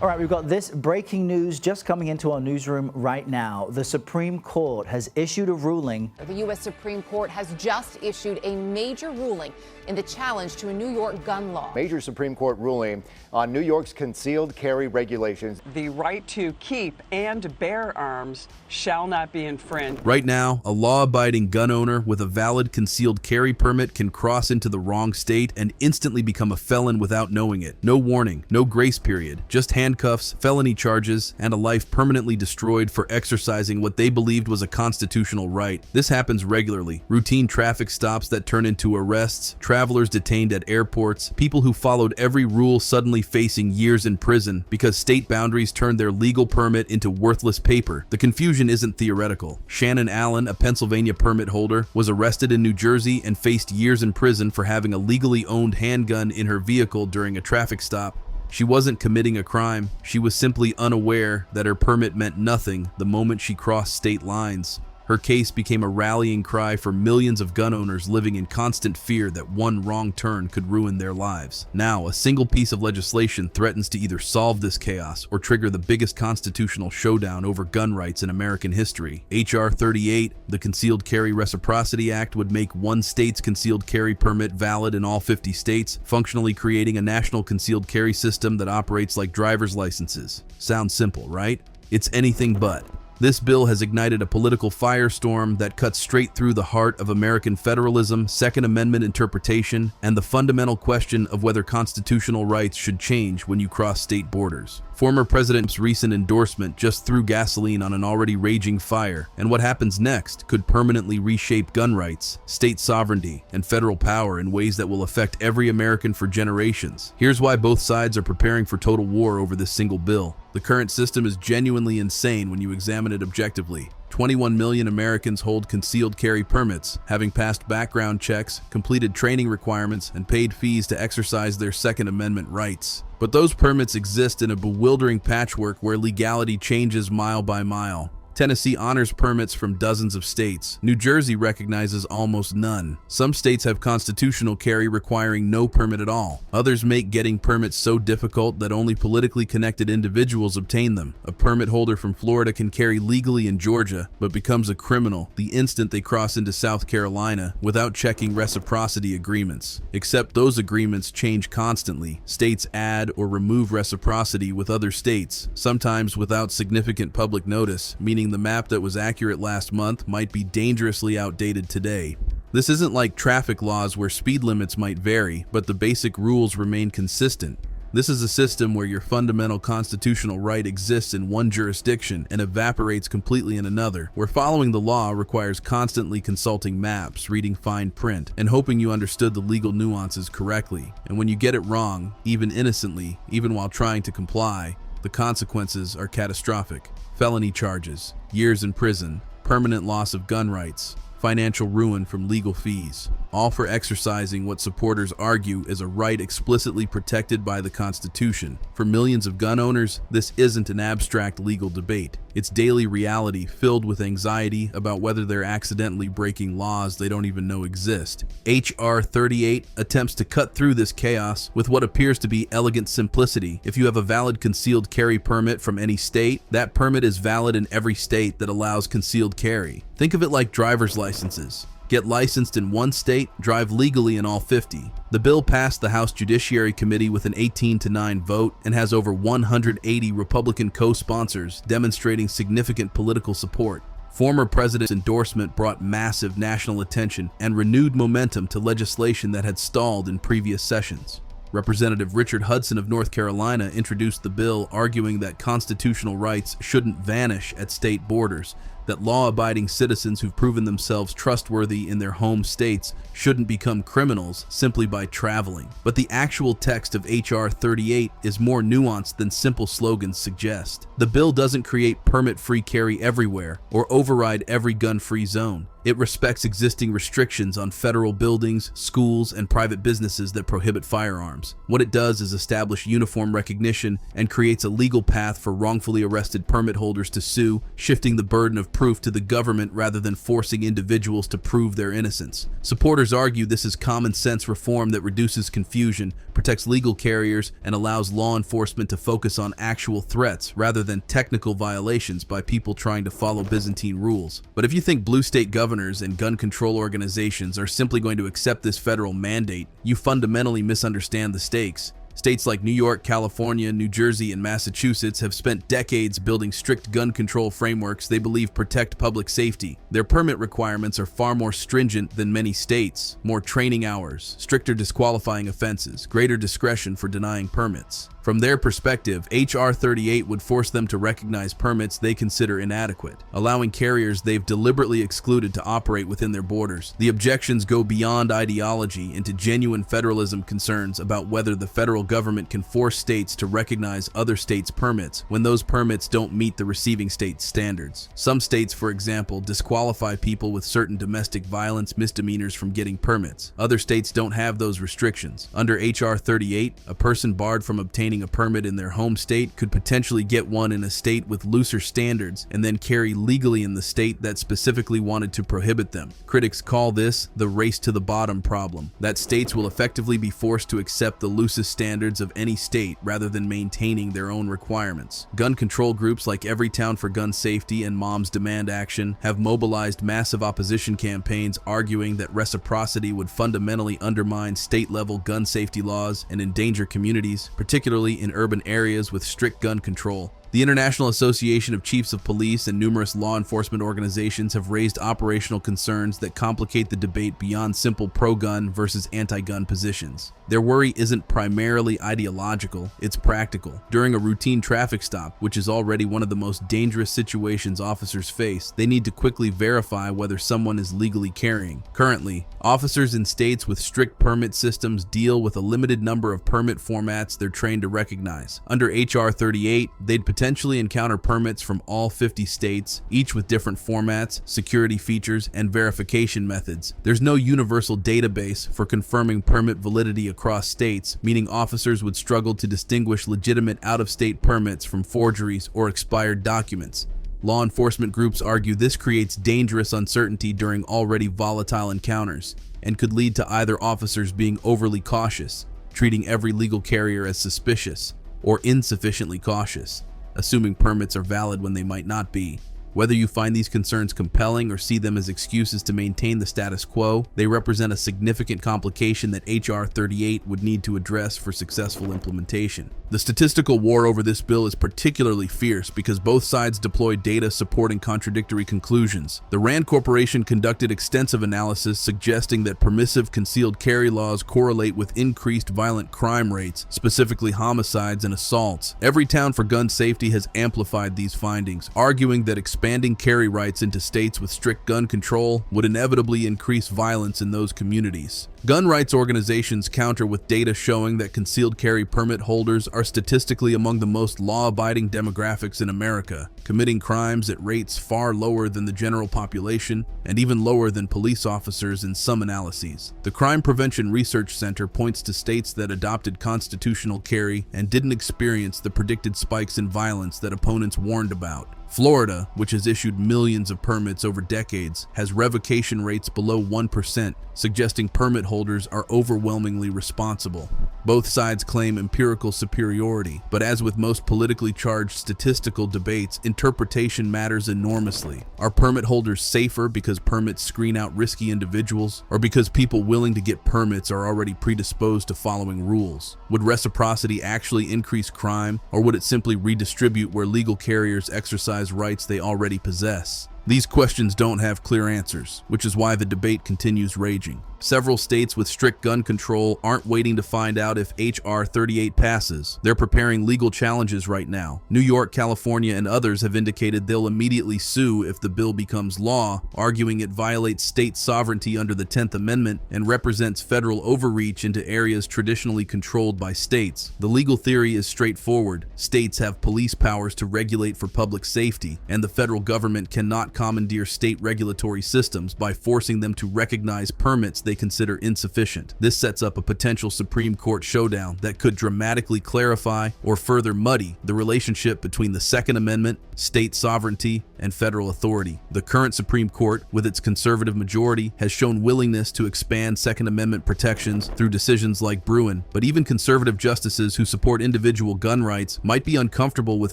All right, we've got this breaking news just coming into our newsroom right now. The Supreme Court has issued a ruling. The U.S. Supreme Court has just issued a major ruling in the challenge to a New York gun law. Major Supreme Court ruling on New York's concealed carry regulations. The right to keep and bear arms shall not be infringed. Right now, a law-abiding gun owner with a valid concealed carry permit can cross into the wrong state and instantly become a felon without knowing it. No warning, no grace period, just handcuffs, felony charges, and a life permanently destroyed for exercising what they believed was a constitutional right. This happens regularly. Routine traffic stops that turn into arrests, travelers detained at airports, people who followed every rule suddenly facing years in prison because state boundaries turned their legal permit into worthless paper. The confusion isn't theoretical. Shannon Allen, a Pennsylvania permit holder, was arrested in New Jersey and faced years in prison for having a legally owned handgun in her vehicle during a traffic stop. She wasn't committing a crime. She was simply unaware that her permit meant nothing the moment she crossed state lines. Her case became a rallying cry for millions of gun owners living in constant fear that one wrong turn could ruin their lives. Now, a single piece of legislation threatens to either solve this chaos or trigger the biggest constitutional showdown over gun rights in American history. H.R. 38, the Concealed Carry Reciprocity Act, would make one state's concealed carry permit valid in all 50 states, functionally creating a national concealed carry system that operates like driver's licenses. Sounds simple, right? It's anything but. This bill has ignited a political firestorm that cuts straight through the heart of American federalism, Second Amendment interpretation, and the fundamental question of whether constitutional rights should change when you cross state borders. Former President's recent endorsement just threw gasoline on an already raging fire, and what happens next could permanently reshape gun rights, state sovereignty, and federal power in ways that will affect every American for generations. Here's why both sides are preparing for total war over this single bill. The current system is genuinely insane when you examine it objectively. 21 million Americans hold concealed carry permits, having passed background checks, completed training requirements, and paid fees to exercise their Second Amendment rights. But those permits exist in a bewildering patchwork where legality changes mile by mile. Tennessee honors permits from dozens of states. New Jersey recognizes almost none. Some states have constitutional carry requiring no permit at all. Others make getting permits so difficult that only politically connected individuals obtain them. A permit holder from Florida can carry legally in Georgia, but becomes a criminal the instant they cross into South Carolina without checking reciprocity agreements. Except those agreements change constantly. States add or remove reciprocity with other states, sometimes without significant public notice, meaning the map that was accurate last month might be dangerously outdated today. This isn't like traffic laws where speed limits might vary, but the basic rules remain consistent. This is a system where your fundamental constitutional right exists in one jurisdiction and evaporates completely in another, where following the law requires constantly consulting maps, reading fine print, and hoping you understood the legal nuances correctly. And when you get it wrong, even innocently, even while trying to comply, the consequences are catastrophic. Felony charges, years in prison, permanent loss of gun rights, financial ruin from legal fees, all for exercising what supporters argue is a right explicitly protected by the Constitution. For millions of gun owners, this isn't an abstract legal debate. It's daily reality filled with anxiety about whether they're accidentally breaking laws they don't even know exist. H.R. 38 attempts to cut through this chaos with what appears to be elegant simplicity. If you have a valid concealed carry permit from any state, that permit is valid in every state that allows concealed carry. Think of it like driver's licenses. Get licensed in one state, drive legally in all 50. The bill passed the House Judiciary Committee with an 18-9 vote and has over 180 Republican co-sponsors, demonstrating significant political support. Former President's endorsement brought massive national attention and renewed momentum to legislation that had stalled in previous sessions. Representative Richard Hudson of North Carolina introduced the bill, arguing that constitutional rights shouldn't vanish at state borders, that law-abiding citizens who've proven themselves trustworthy in their home states shouldn't become criminals simply by traveling. But the actual text of H.R. 38 is more nuanced than simple slogans suggest. The bill doesn't create permit-free carry everywhere or override every gun-free zone. It respects existing restrictions on federal buildings, schools, and private businesses that prohibit firearms. What it does is establish uniform recognition and creates a legal path for wrongfully arrested permit holders to sue, shifting the burden of proof to the government rather than forcing individuals to prove their innocence. Supporters argue this is common sense reform that reduces confusion, protects legal carriers, and allows law enforcement to focus on actual threats rather than technical violations by people trying to follow Byzantine rules. But if you think blue state governors and gun control organizations are simply going to accept this federal mandate, you fundamentally misunderstand the stakes. States like New York, California, New Jersey, and Massachusetts have spent decades building strict gun control frameworks they believe protect public safety. Their permit requirements are far more stringent than many states. More training hours, stricter disqualifying offenses, greater discretion for denying permits. From their perspective, H.R. 38 would force them to recognize permits they consider inadequate, allowing carriers they've deliberately excluded to operate within their borders. The objections go beyond ideology into genuine federalism concerns about whether the federal government can force states to recognize other states' permits when those permits don't meet the receiving state's standards. Some states, for example, disqualify people with certain domestic violence misdemeanors from getting permits. Other states don't have those restrictions. Under H.R. 38, a person barred from obtaining a permit in their home state could potentially get one in a state with looser standards and then carry legally in the state that specifically wanted to prohibit them. Critics call this the race to the bottom problem, that states will effectively be forced to accept the loosest standards of any state rather than maintaining their own requirements. Gun control groups like Everytown for Gun Safety and Moms Demand Action have mobilized massive opposition campaigns arguing that reciprocity would fundamentally undermine state-level gun safety laws and endanger communities, particularly in urban areas with strict gun control. The International Association of Chiefs of Police and numerous law enforcement organizations have raised operational concerns that complicate the debate beyond simple pro-gun versus anti-gun positions. Their worry isn't primarily ideological, it's practical. During a routine traffic stop, which is already one of the most dangerous situations officers face, they need to quickly verify whether someone is legally carrying. Currently, officers in states with strict permit systems deal with a limited number of permit formats they're trained to recognize. Under H.R. 38, they'd potentially encounter permits from all 50 states, each with different formats, security features, and verification methods. There's no universal database for confirming permit validity across states, meaning officers would struggle to distinguish legitimate out-of-state permits from forgeries or expired documents. Law enforcement groups argue this creates dangerous uncertainty during already volatile encounters and could lead to either officers being overly cautious, treating every legal carrier as suspicious, or insufficiently cautious, assuming permits are valid when they might not be. Whether you find these concerns compelling or see them as excuses to maintain the status quo, they represent a significant complication that H.R. 38 would need to address for successful implementation. The statistical war over this bill is particularly fierce because both sides deploy data supporting contradictory conclusions. The Rand Corporation conducted extensive analysis suggesting that permissive concealed carry laws correlate with increased violent crime rates, specifically homicides and assaults. Everytown for Gun Safety has amplified these findings, arguing that expanding carry rights into states with strict gun control would inevitably increase violence in those communities. Gun rights organizations counter with data showing that concealed carry permit holders are statistically among the most law-abiding demographics in America, committing crimes at rates far lower than the general population and even lower than police officers in some analyses. The Crime Prevention Research Center points to states that adopted constitutional carry and didn't experience the predicted spikes in violence that opponents warned about. Florida, which has issued millions of permits over decades, has revocation rates below 1%, suggesting permit holders are overwhelmingly responsible. Both sides claim empirical superiority, but as with most politically charged statistical debates, interpretation matters enormously. Are permit holders safer because permits screen out risky individuals, or because people willing to get permits are already predisposed to following rules? Would reciprocity actually increase crime, or would it simply redistribute where legal carriers exercise rights they already possess? These questions don't have clear answers, which is why the debate continues raging. Several states with strict gun control aren't waiting to find out if H.R. 38 passes. They're preparing legal challenges right now. New York, California, and others have indicated they'll immediately sue if the bill becomes law, arguing it violates state sovereignty under the 10th Amendment and represents federal overreach into areas traditionally controlled by states. The legal theory is straightforward. States have police powers to regulate for public safety, and the federal government cannot commandeer state regulatory systems by forcing them to recognize permits they consider insufficient. This sets up a potential Supreme Court showdown that could dramatically clarify or further muddy the relationship between the Second Amendment, state sovereignty, and federal authority. The current Supreme Court, with its conservative majority, has shown willingness to expand Second Amendment protections through decisions like Bruin, but even conservative justices who support individual gun rights might be uncomfortable with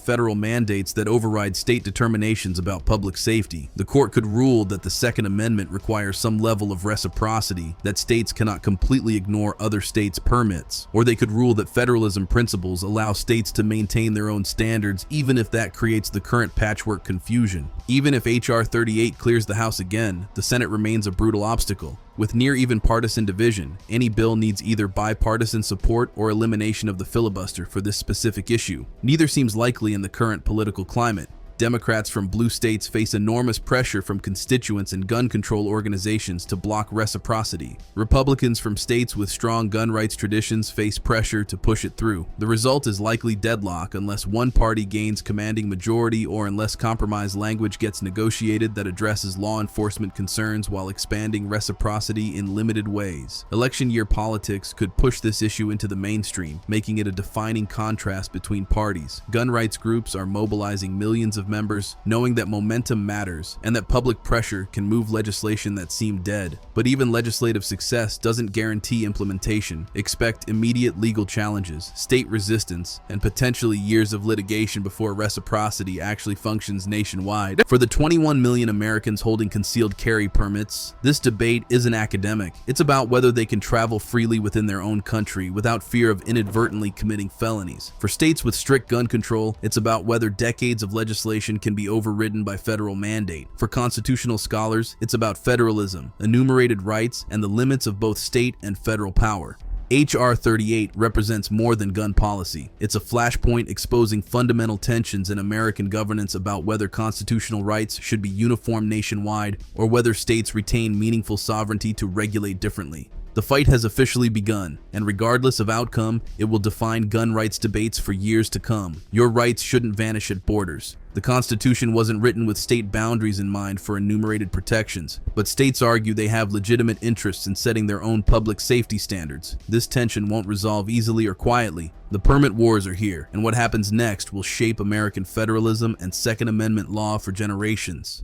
federal mandates that override state determinations about public safety. The court could rule that the Second Amendment requires some level of reciprocity, that states cannot completely ignore other states' permits, or they could rule that federalism principles allow states to maintain their own standards even if that creates the current patchwork confusion. Even if H.R. 38 clears the House again, the Senate remains a brutal obstacle. With near-even partisan division, any bill needs either bipartisan support or elimination of the filibuster for this specific issue. Neither seems likely in the current political climate. Democrats from blue states face enormous pressure from constituents and gun control organizations to block reciprocity. Republicans from states with strong gun rights traditions face pressure to push it through. The result is likely deadlock unless one party gains commanding majority or unless compromise language gets negotiated that addresses law enforcement concerns while expanding reciprocity in limited ways. Election year politics could push this issue into the mainstream, making it a defining contrast between parties. Gun rights groups are mobilizing millions of members, knowing that momentum matters and that public pressure can move legislation that seemed dead. But even legislative success doesn't guarantee implementation. Expect immediate legal challenges, state resistance, and potentially years of litigation before reciprocity actually functions nationwide. For the 21 million Americans holding concealed carry permits, this debate isn't academic. It's about whether they can travel freely within their own country without fear of inadvertently committing felonies. For states with strict gun control, it's about whether decades of legislation can be overridden by federal mandate. For constitutional scholars, it's about federalism, enumerated rights, and the limits of both state and federal power. H.R. 38 represents more than gun policy. It's a flashpoint exposing fundamental tensions in American governance about whether constitutional rights should be uniform nationwide or whether states retain meaningful sovereignty to regulate differently. The fight has officially begun, and regardless of outcome, it will define gun rights debates for years to come. Your rights shouldn't vanish at borders. The Constitution wasn't written with state boundaries in mind for enumerated protections, but states argue they have legitimate interests in setting their own public safety standards. This tension won't resolve easily or quietly. The permit wars are here, and what happens next will shape American federalism and Second Amendment law for generations.